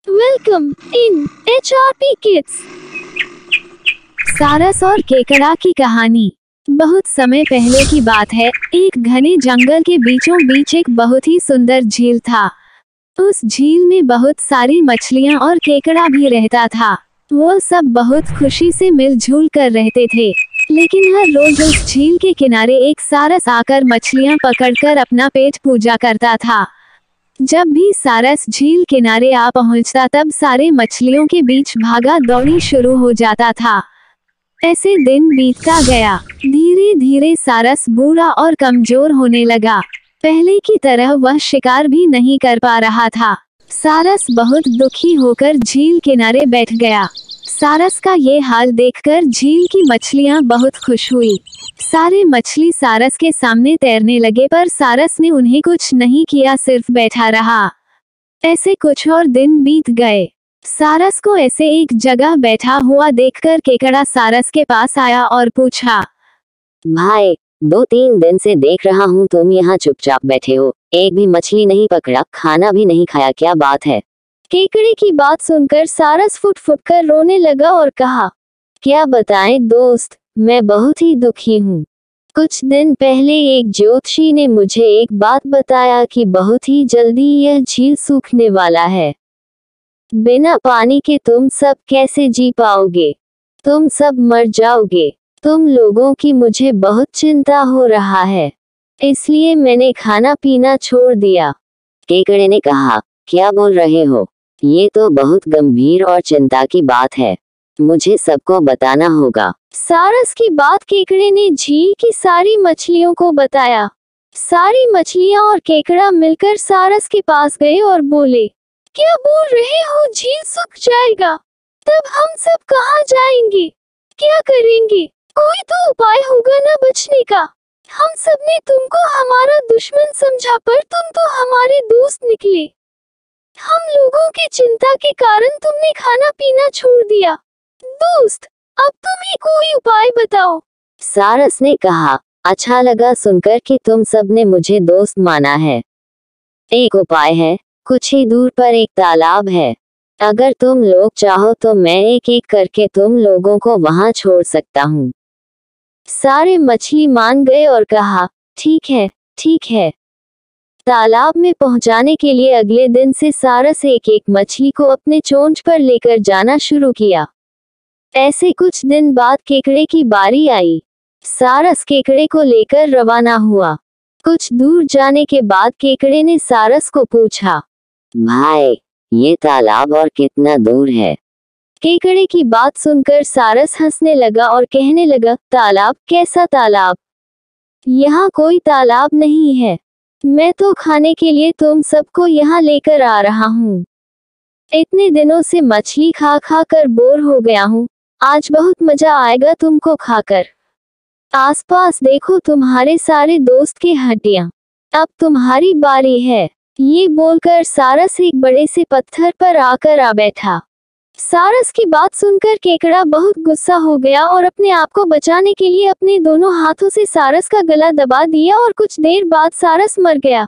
Welcome in HRP kids. सारस और केकड़ा की कहानी। बहुत समय पहले की बात है। एक घने जंगल के बीचों बीच एक बहुत ही सुंदर झील था। उस झील में बहुत सारी मछलियां और केकड़ा भी रहता था। वो सब बहुत खुशी से मिलजुल कर रहते थे। लेकिन हर रोज उस झील के किनारे एक सारस आकर मछलियां पकड़कर अपना पेट पूजा करता था। जब भी सारस झील किनारे आ पहुंचता तब सारे मछलियों के बीच भागा दौड़ी शुरू हो जाता था। ऐसे दिन बीतता गया। धीरे धीरे सारस बूढ़ा और कमजोर होने लगा। पहले की तरह वह शिकार भी नहीं कर पा रहा था। सारस बहुत दुखी होकर झील किनारे बैठ गया। सारस का ये हाल देखकर झील की मछलियां बहुत खुश हुई। सारे मछली सारस के सामने तैरने लगे, पर सारस ने उन्हें कुछ नहीं किया, सिर्फ बैठा रहा। ऐसे कुछ और दिन बीत गए। सारस को ऐसे एक जगह बैठा हुआ देखकर केकड़ा सारस के पास आया और पूछा, भाई, 2-3 दिन से देख रहा हूँ तुम यहाँ चुपचाप बैठे हो, एक भी मछली नहीं पकड़ा, खाना भी नहीं खाया, क्या बात है? केकड़े की बात सुनकर सारस फुट फुट कर रोने लगा और कहा, क्या बताएं दोस्त, मैं बहुत ही दुखी हूँ। कुछ दिन पहले एक ज्योतिषी ने मुझे एक बात बताया कि बहुत ही जल्दी यह झील सूखने वाला है। बिना पानी के तुम सब कैसे जी पाओगे? तुम सब मर जाओगे। तुम लोगों की मुझे बहुत चिंता हो रहा है, इसलिए मैंने खाना पीना छोड़ दिया। केकड़े ने कहा, क्या बोल रहे हो? ये तो बहुत गंभीर और चिंता की बात है, मुझे सबको बताना होगा। सारस की बात केकड़े ने झील की सारी मछलियों को बताया। सारी मछलियां और केकड़ा मिलकर सारस के पास गए और बोले, क्या बोल रहे हो, झील सूख जाएगा? तब हम सब कहाँ जाएंगे? क्या करेंगे? कोई तो उपाय होगा ना बचने का। हम सब ने तुमको हमारा दुश्मन समझा, पर तुम तो हमारे दोस्त निकले। हम लोगों की चिंता के कारण तुमने खाना पीना छोड़ दिया। दोस्त, अब तुम ही कोई उपाय बताओ। सारस ने कहा, अच्छा लगा सुनकर कि तुम सब ने मुझे दोस्त माना है। एक उपाय है, कुछ ही दूर पर एक तालाब है। अगर तुम लोग चाहो तो मैं एक एक करके तुम लोगों को वहां छोड़ सकता हूँ। सारे मछली मान गए और कहा, ठीक है, ठीक है। तालाब में पहुंचाने के लिए अगले दिन से सारस एक एक मछली को अपने चोंच पर लेकर जाना शुरू किया। ऐसे कुछ दिन बाद केकड़े की बारी आई। सारस केकड़े को लेकर रवाना हुआ। कुछ दूर जाने के बाद केकड़े ने सारस को पूछा, भाई, ये तालाब और कितना दूर है? केकड़े की बात सुनकर सारस हंसने लगा और कहने लगा, तालाब? कैसा तालाब? यहाँ कोई तालाब नहीं है। मैं तो खाने के लिए तुम सबको यहाँ लेकर आ रहा हूँ। इतने दिनों से मछली खा खा कर बोर हो गया हूँ। आज बहुत मजा आएगा तुमको खाकर। आसपास देखो, तुम्हारे सारे दोस्त की हड्डियां। अब तुम्हारी बारी है। ये बोलकर सारस एक बड़े से पत्थर पर आकर आ बैठा। सारस की बात सुनकर केकड़ा बहुत गुस्सा हो गया और अपने आप को बचाने के लिए अपने दोनों हाथों से सारस का गला दबा दिया और कुछ देर बाद सारस मर गया।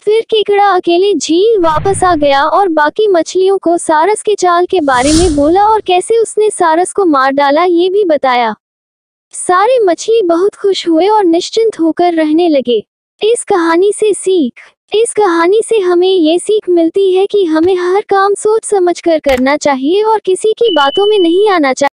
फिर केकड़ा अकेले झील वापस आ गया और बाकी मछलियों को सारस के चाल के बारे में बोला और कैसे उसने सारस को मार डाला ये भी बताया। सारे मछली बहुत खुश हुए और निश्चिंत होकर रहने लगे। इस कहानी से हमें ये सीख मिलती है कि हमें हर काम सोच समझकर करना चाहिए और किसी की बातों में नहीं आना चाहिए।